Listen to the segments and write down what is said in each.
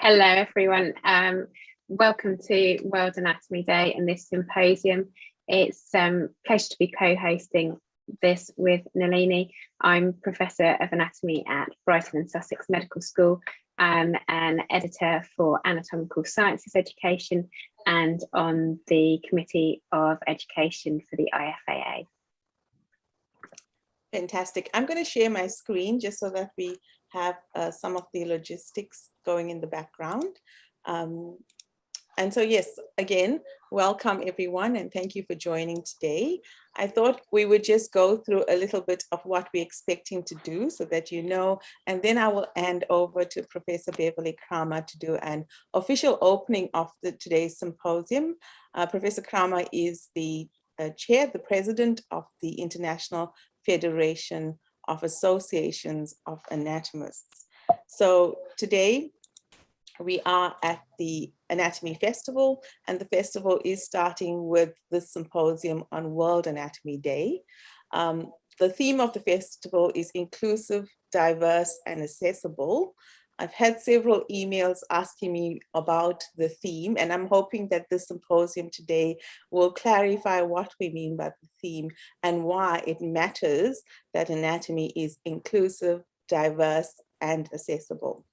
Hello, everyone. Welcome to World Anatomy Day and this symposium. It's a pleasure to be co-hosting this with Nalini. I'm Professor of Anatomy at Brighton and Sussex Medical School. I'm an editor for Anatomical Sciences Education and on the Committee of Education for the IFAA. Fantastic. I'm going to share my screen just so that we have some of the logistics going in the background. And so, yes, again, welcome everyone and thank you for joining today. I thought we would just go through a little bit of what we're expecting to do so that you know, and then I will hand over to Professor Beverly Kramer to do an official opening of today's symposium. Professor Kramer is the chair, the president of the International Federation of Associations of Anatomists. So today we are at the Anatomy Festival, and the festival is starting with the symposium on World Anatomy Day. The theme of the festival is inclusive, diverse, and accessible. I've had several emails asking me about the theme, and I'm hoping that this symposium today will clarify what we mean by the theme and why it matters that anatomy is inclusive, diverse, and accessible.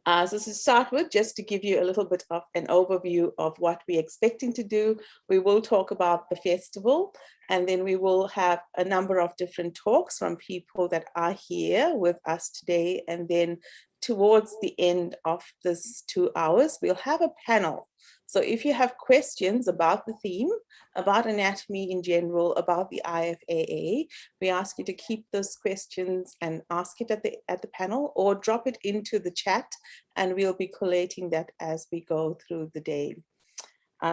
So to start with, just to give you a little bit of an overview of what we're expecting to do, we will talk about the festival, and then we will have a number of different talks from people that are here with us today. And then towards the end of this 2 hours, we'll have a panel. So if you have questions about the theme, about anatomy in general, about the IFAA, we ask you to keep those questions and ask it at the panel or drop it into the chat, and we'll be collating that as we go through the day.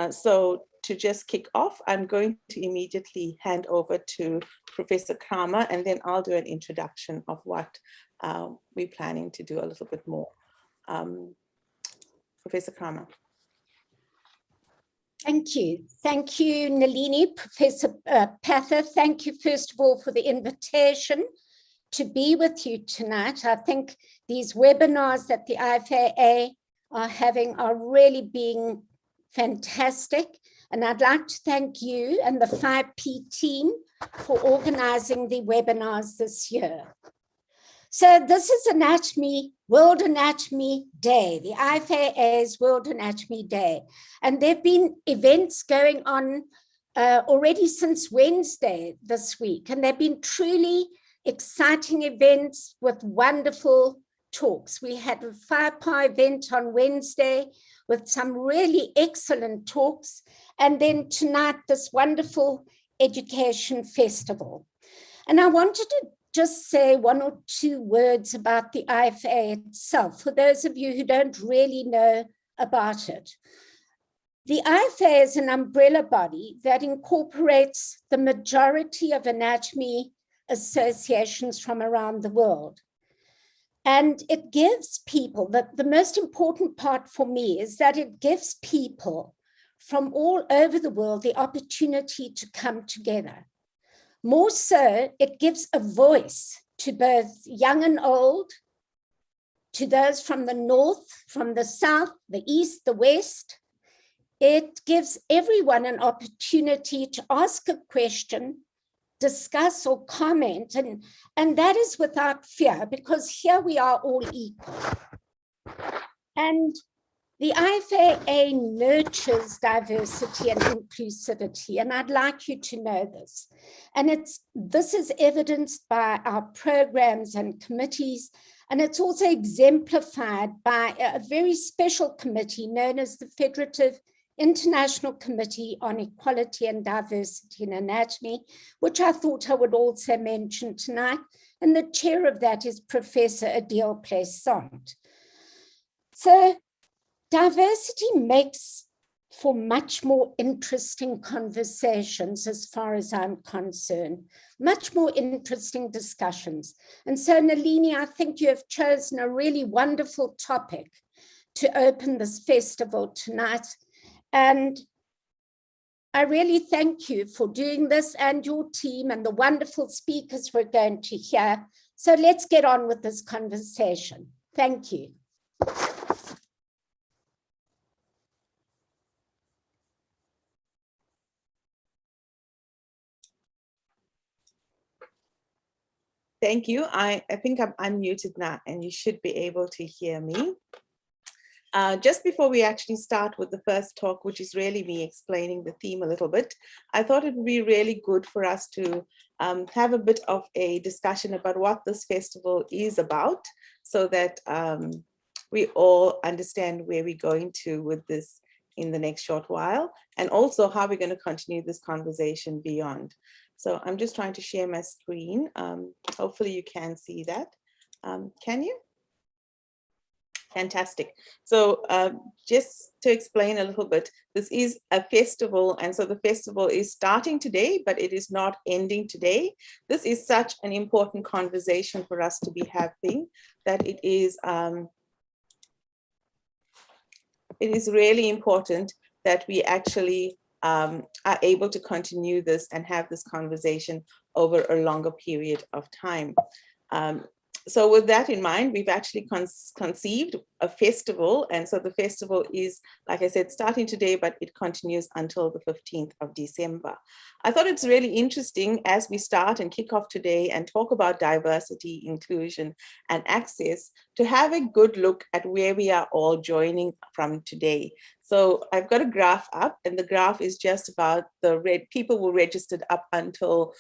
So to just kick off, I'm going to immediately hand over to Professor Kramer, and then I'll do an introduction of what we're planning to do a little bit more. Professor Kramer. Thank you. Thank you, Nalini, Professor Pather. Thank you, first of all, for the invitation to be with you tonight. I think these webinars that the IFAA are having are really being fantastic. And I'd like to thank you and the 5P team for organizing the webinars this year. So this is World Anatomy Day, the IFAA's World Anatomy Day. And there have been events going on already since Wednesday this week. And they've been truly exciting events with wonderful talks. We had a 5PA event on Wednesday with some really excellent talks. And then tonight, this wonderful education festival. And I wanted to just say one or two words about the IFAA itself, for those of you who don't really know about it. The IFAA is an umbrella body that incorporates the majority of anatomy associations from around the world. And it gives people, the most important part for me is that it gives people from all over the world the opportunity to come together. More so, it gives a voice to both young and old, to those from the north, from the south, the east, the west. It gives everyone an opportunity to ask a question, discuss or comment, and that is without fear, because here we are all equal. And the IFAA nurtures diversity and inclusivity, and I'd like you to know this. And this is evidenced by our programs and committees, and it's also exemplified by a very special committee known as the Federative International Committee on Equality and Diversity in Anatomy, which I thought I would also mention tonight. And the chair of that is Professor Adil Plaisant. So diversity makes for much more interesting conversations as far as I'm concerned, much more interesting discussions. And so Nalini, I think you have chosen a really wonderful topic to open this festival tonight. And I really thank you for doing this and your team and the wonderful speakers we're going to hear. So let's get on with this conversation. Thank you. Thank you. I think I'm unmuted now and you should be able to hear me. Just before we actually start with the first talk, which is really me explaining the theme a little bit, I thought it would be really good for us to have a bit of a discussion about what this festival is about, so that we all understand where we're going to with this in the next short while, and also how we're going to continue this conversation beyond. So I'm just trying to share my screen. Hopefully you can see that. Can you? Fantastic. So just to explain a little bit, this is a festival, and so the festival is starting today, but it is not ending today. This is such an important conversation for us to be having that it is really important that we actually are able to continue this and have this conversation over a longer period of time. So with that in mind, we've actually conceived a festival. And so the festival is, like I said, starting today, but it continues until the 15th of December. I thought it's really interesting as we start and kick off today and talk about diversity, inclusion, and access, to have a good look at where we are all joining from today. So I've got a graph up, and the graph is just about the people who registered up until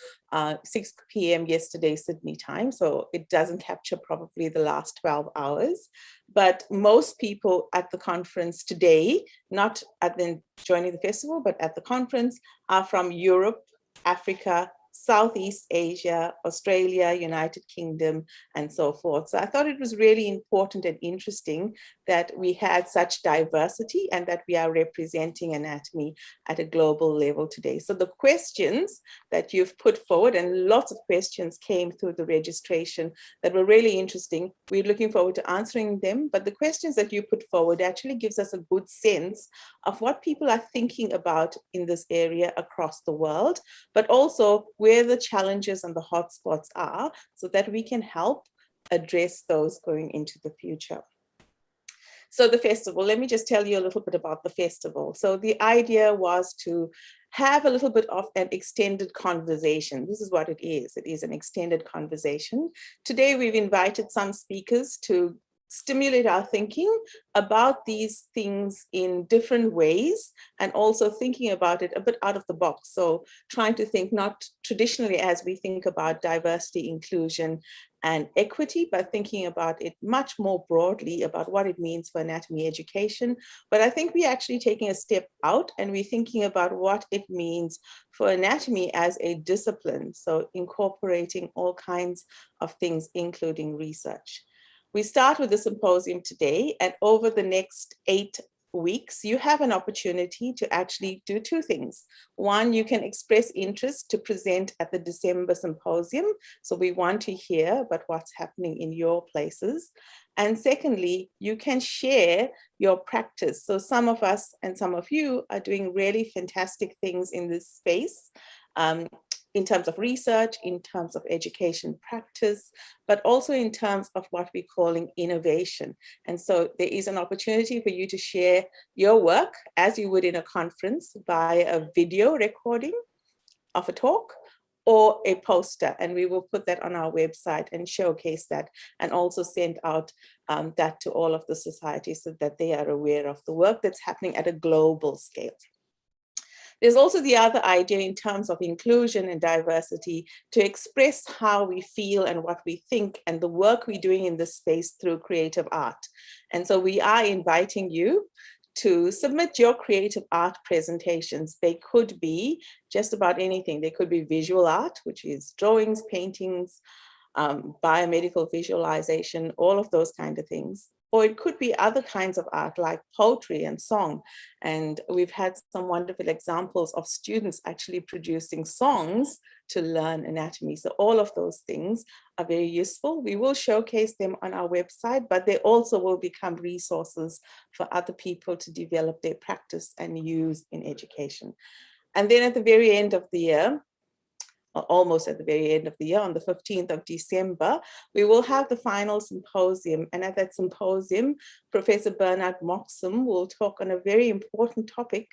6 p.m. yesterday, Sydney time. So it doesn't capture probably the last 12 hours. But most people at the conference today, not at the joining the festival, but at the conference, are from Europe, Africa, Southeast Asia, Australia, United Kingdom, and so forth. So I thought it was really important and interesting that we had such diversity and that we are representing anatomy at a global level today. So the questions that you've put forward, and lots of questions came through the registration that were really interesting. We're looking forward to answering them, but the questions that you put forward actually gives us a good sense of what people are thinking about in this area across the world, but also where the challenges and the hotspots are, so that we can help address those going into the future. So the festival, let me just tell you a little bit about the festival. So the idea was to have a little bit of an extended conversation. This is what it is. It is an extended conversation. Today, we've invited some speakers to stimulate our thinking about these things in different ways, and also thinking about it a bit out of the box. So trying to think not traditionally as we think about diversity, inclusion, and equity, but thinking about it much more broadly about what it means for anatomy education. But I think we're actually taking a step out, and we're thinking about what it means for anatomy as a discipline. So incorporating all kinds of things, including research. We start with the symposium today, and over the next 8 weeks, you have an opportunity to actually do two things. One, you can express interest to present at the December symposium. So we want to hear about what's happening in your places. And secondly, you can share your practice. So some of us and some of you are doing really fantastic things in this space. In terms of research, in terms of education practice, but also in terms of what we're calling innovation. And so there is an opportunity for you to share your work as you would in a conference by a video recording of a talk or a poster. And we will put that on our website and showcase that, and also send out that to all of the societies so that they are aware of the work that's happening at a global scale. There's also the other idea in terms of inclusion and diversity to express how we feel and what we think and the work we're doing in this space through creative art. And so we are inviting you to submit your creative art presentations. They could be just about anything. They could be visual art, which is drawings, paintings, biomedical visualization, all of those kind of things. Or it could be other kinds of art like poetry and song. And we've had some wonderful examples of students actually producing songs to learn anatomy. So all of those things are very useful. We will showcase them on our website, but they also will become resources for other people to develop their practice and use in education. And then at the very end of the year, almost at the very end of the year, on the 15th of December, we will have the final symposium. And at that symposium, Professor Bernard Moxham will talk on a very important topic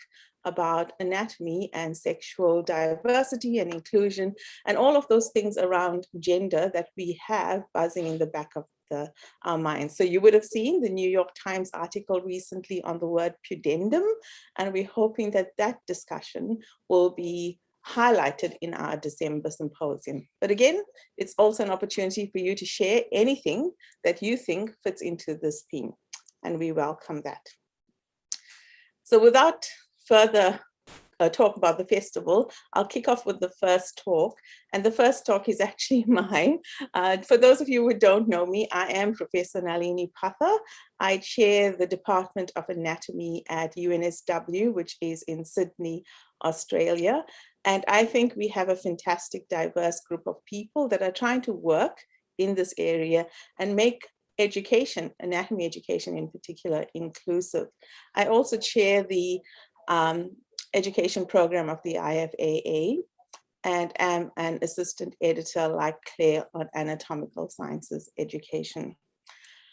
about anatomy and sexual diversity and inclusion, and all of those things around gender that we have buzzing in the back of our minds. So you would have seen the New York Times article recently on the word pudendum, and we're hoping that that discussion will be highlighted in our December symposium. But again, it's also an opportunity for you to share anything that you think fits into this theme, and we welcome that. So without further talk about the festival, I'll kick off with the first talk. And the first talk is actually mine. For those of you who don't know me, I am Professor Nalini Patha. I chair the Department of Anatomy at UNSW, which is in Sydney, Australia. And I think we have a fantastic, diverse group of people that are trying to work in this area and make education, anatomy education in particular, inclusive. I also chair the education program of the IFAA and am an assistant editor like Claire on anatomical sciences education.